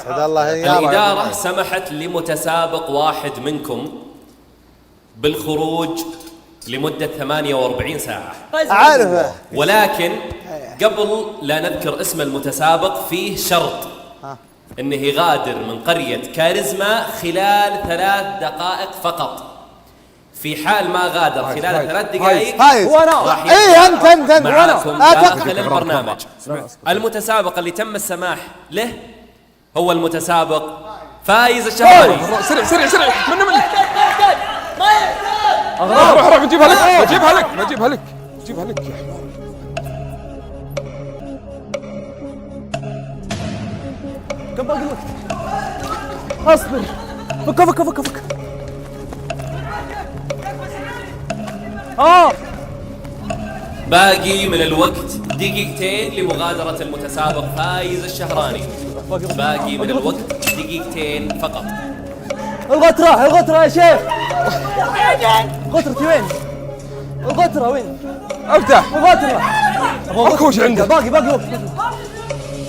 اسعد الله الإدارة سمحت لمتسابق واحد منكم بالخروج لمدة 48 ساعة. أعرفه، ولكن قبل لا نذكر اسم المتسابق فيه شرط انه يغادر من قرية كاريزما خلال 3 دقائق فقط. في حال ما غادر خلال 3 دقائق راح انت معاكم داخل البرنامج. المتسابق اللي تم السماح له هو المتسابق فايز الشهراني. سريع روح بجيبها لك يا حمار. كم باقي الوقت؟ اصبر. فك باقي من الوقت 2 دقيقة لمغادرة المتسابق فايز الشهراني. باقي من الوقت 2 دقيقة فقط. الغترة يا شيخ. غترتي وين؟ الغترة وين؟ افتح الغترة. اكوش عندك. باقي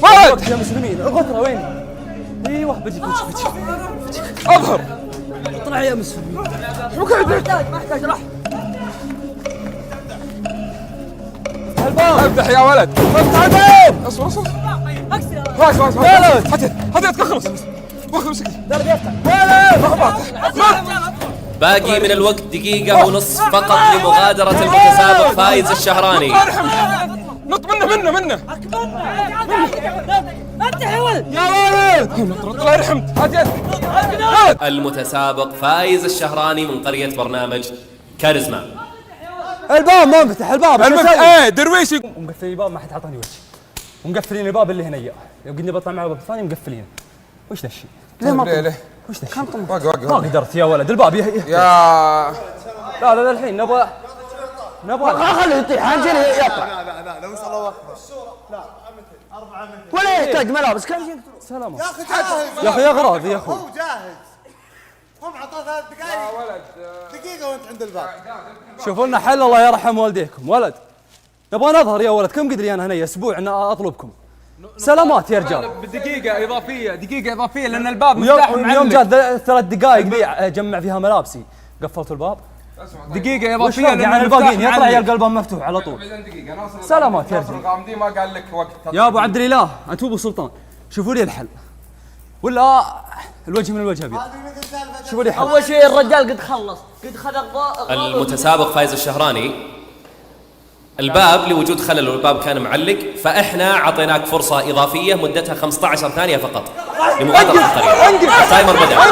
وقت يا مسلمين. الغترة وين؟ ايوه بجيك. اظهر. اطلع يا مسلمين. شو قاعد؟ ما يحتاج راح. الباب. افتح يا ولد. افتح الباب. اصبر. هات خلص. واخذ باقي من الوقت 1.5 دقيقة فقط لمغادرة المتسابق فايز الشهراني. نط منه. افتح يا ولد. يا ولد. الله يرحمك. هات المتسابق فايز الشهراني من قرية برنامج كاريزما. الباب ما انفتح. الباب درويشي مقفلين الباب. ما حد عطاني وجه. ومقفلين الباب اللي هنا. لو قلنا بطلع مع الباب الثاني مقفلين. وش ذا الشيء؟ ليه؟ وش ذا الشيء؟ واقف ما قدرت يا ولد. الباب يا لا الحين نبغى خليه يطيح. هنجيله يطلع. لا لو وصل وقفه. لا 4 متر ولا يحتاج ملابس. كم يجيك سلامة يا اخي جاهز يا اخي. اغراض يا اخوي. هو جاهز. قم عطاه 3 دقائق. يا ولد دقيقة وانت عند الباب. شوفوا لنا حل الله يرحم والديكم. ولد نبغى نظهر يا ولد. كم قدري انا هنا اسبوع ان اطلبكم. سلامات يا رجال. بدقيقة إضافية لأن الباب مفتاح معلق. يوم جات 3 دقائق ذي اجمع فيها ملابسي قفلتوا الباب. دقيقة إضافية يعني الباقيين يطلع يلقى الباب مفتوح على طول. سلامات يا رجال. الغامدي ما قال لك وقت. يا ابو عبد الاله انت ابو سلطان. شوفوا لي الحل ولا الوجه من الوجه ابيض. شوفوا لي حل. اول شيء الرجال قد خلص. قد خذ المتسابق فايز الشهراني الباب لوجود خلل والباب كان معلق، فاحنا اعطيناك فرصه اضافيه مدتها 15 ثانيه فقط لمغادره القريه. التايمر بدا.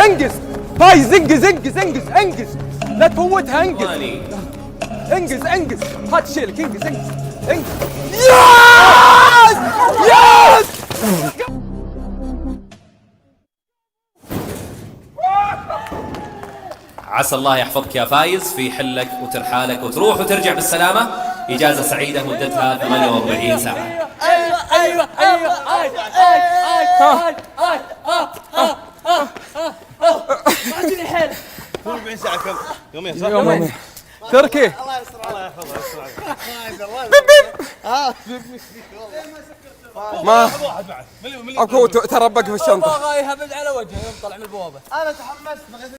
انجز فايز. انجز لا تفوتها. انجز هات شيلك. انجز ياس عسى الله يحفظك يا فايز في حلك وترحالك وتروح وترجع بالسلامه. اجازه سعيده مدتها 48 ساعه. ايوه ما عندي حيل. 48 ساعة كم؟ يومين صح؟ يومين. تركي الله يستر الله يحفظه. ما اكو تربك في الشنطة. والله يهبد على وجهه يوم طلع من البوابة. انا تحمست.